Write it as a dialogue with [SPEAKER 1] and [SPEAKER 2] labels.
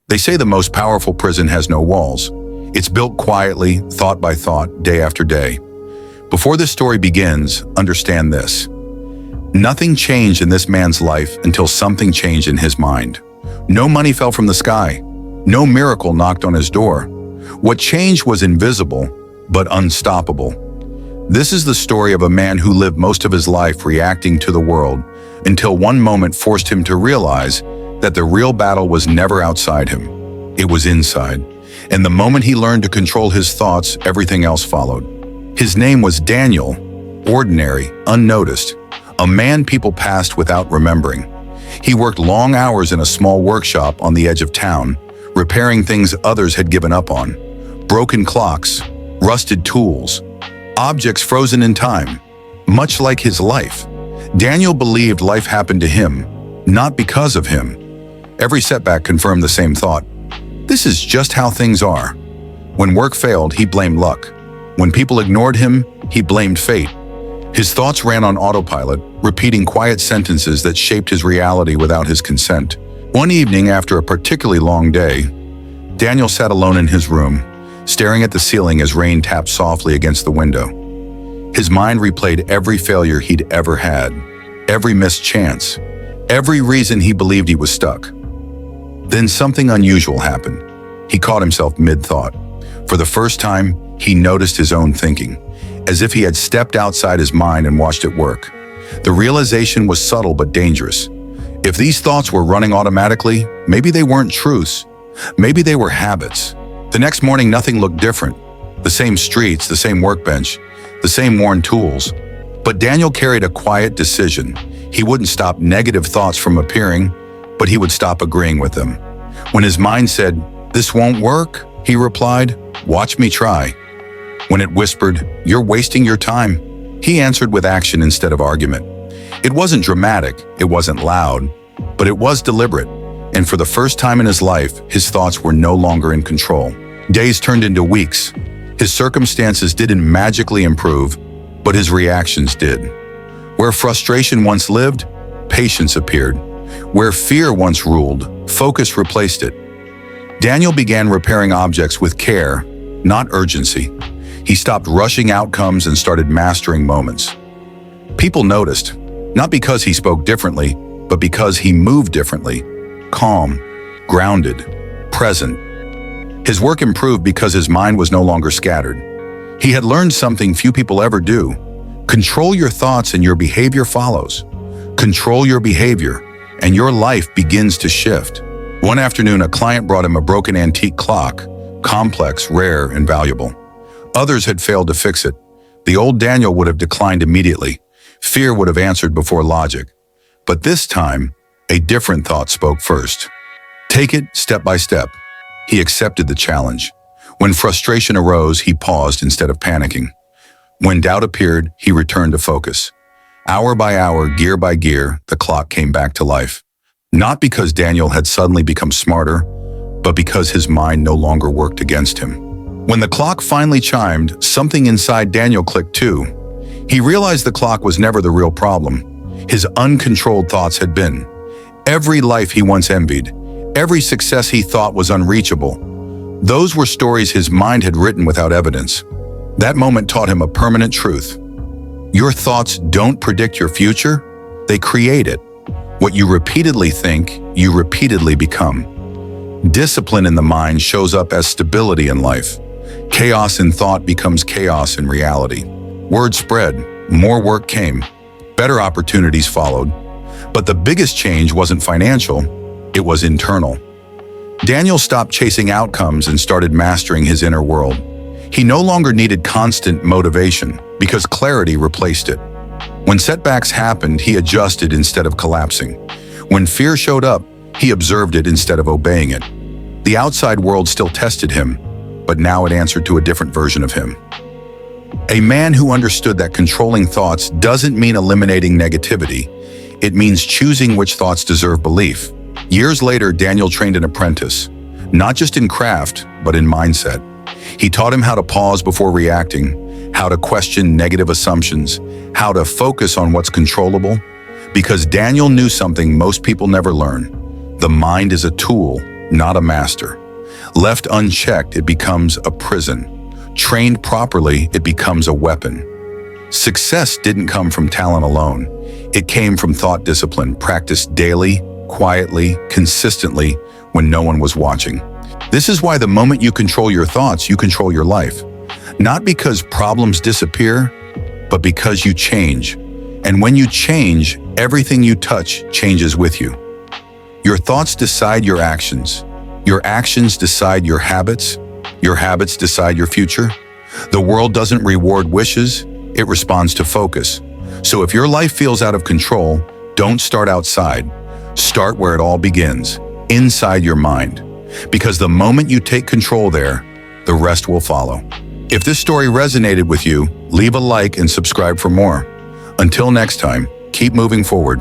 [SPEAKER 1] They say the most powerful prison has no walls. It's built quietly, thought by thought, day after day. Before this story begins, understand this. Nothing changed in this man's life until something changed in his mind. No money fell from the sky. No miracle knocked on his door. What changed was invisible, but unstoppable. This is the story of a man who lived most of his life reacting to the world until one moment forced him to realize that the real battle was never outside him. It was inside. And the moment he learned to control his thoughts, everything else followed. His name was Daniel, ordinary, unnoticed, a man people passed without remembering. He worked long hours in a small workshop on the edge of town, repairing things others had given up on. Broken clocks, rusted tools, objects frozen in time. Much like his life, Daniel believed life happened to him, not because of him. Every setback confirmed the same thought. This is just how things are. When work failed, he blamed luck. When people ignored him, he blamed fate. His thoughts ran on autopilot, repeating quiet sentences that shaped his reality without his consent. One evening, after a particularly long day, Daniel sat alone in his room, staring at the ceiling as rain tapped softly against the window. His mind replayed every failure he'd ever had, every missed chance, every reason he believed he was stuck. Then something unusual happened. He caught himself mid-thought. For the first time, he noticed his own thinking, as if he had stepped outside his mind and watched it work. The realization was subtle but dangerous. If these thoughts were running automatically, maybe they weren't truths. Maybe they were habits. The next morning, nothing looked different. The same streets, the same workbench, the same worn tools. But Daniel carried a quiet decision. He wouldn't stop negative thoughts from appearing, but he would stop agreeing with them. When his mind said, "This won't work," he replied, "Watch me try." When it whispered, "You're wasting your time," he answered with action instead of argument. It wasn't dramatic, it wasn't loud, but it was deliberate. And for the first time in his life, his thoughts were no longer in control. Days turned into weeks. His circumstances didn't magically improve, but his reactions did. Where frustration once lived, patience appeared. Where fear once ruled, focus replaced it. Daniel began repairing objects with care, not urgency. He stopped rushing outcomes and started mastering moments. People noticed, not because he spoke differently, but because he moved differently. Calm, grounded, present. His work improved because his mind was no longer scattered. He had learned something few people ever do. Control your thoughts and your behavior follows. Control your behavior, and your life begins to shift. One afternoon, a client brought him a broken antique clock, complex, rare, and valuable. Others had failed to fix it. The old Daniel would have declined immediately. Fear would have answered before logic. But this time, a different thought spoke first. Take it step by step. He accepted the challenge. When frustration arose, he paused instead of panicking. When doubt appeared, he returned to focus. Hour by hour, gear by gear, the clock came back to life. Not because Daniel had suddenly become smarter, but because his mind no longer worked against him. When the clock finally chimed, something inside Daniel clicked too. He realized the clock was never the real problem. His uncontrolled thoughts had been. Every life he once envied, every success he thought was unreachable, those were stories his mind had written without evidence. That moment taught him a permanent truth. Your thoughts don't predict your future, they create it. What you repeatedly think, you repeatedly become. Discipline in the mind shows up as stability in life. Chaos in thought becomes chaos in reality. Word spread, more work came, better opportunities followed. But the biggest change wasn't financial, it was internal. Daniel stopped chasing outcomes and started mastering his inner world. He no longer needed constant motivation because clarity replaced it. When setbacks happened, he adjusted instead of collapsing. When fear showed up, he observed it instead of obeying it. The outside world still tested him, but now it answered to a different version of him. A man who understood that controlling thoughts doesn't mean eliminating negativity. It means choosing which thoughts deserve belief. Years later, Daniel trained an apprentice, not just in craft, but in mindset. He taught him how to pause before reacting, how to question negative assumptions, how to focus on what's controllable. Because Daniel knew something most people never learn. The mind is a tool, not a master. Left unchecked, it becomes a prison. Trained properly, it becomes a weapon. Success didn't come from talent alone. It came from thought discipline, practiced daily, quietly, consistently, when no one was watching. This is why the moment you control your thoughts, you control your life. Not because problems disappear, but because you change. And when you change, everything you touch changes with you. Your thoughts decide your actions. Your actions decide your habits. Your habits decide your future. The world doesn't reward wishes, it responds to focus. So if your life feels out of control, don't start outside. Start where it all begins, inside your mind. Because the moment you take control there, the rest will follow. If this story resonated with you, leave a like and subscribe for more. Until next time, keep moving forward.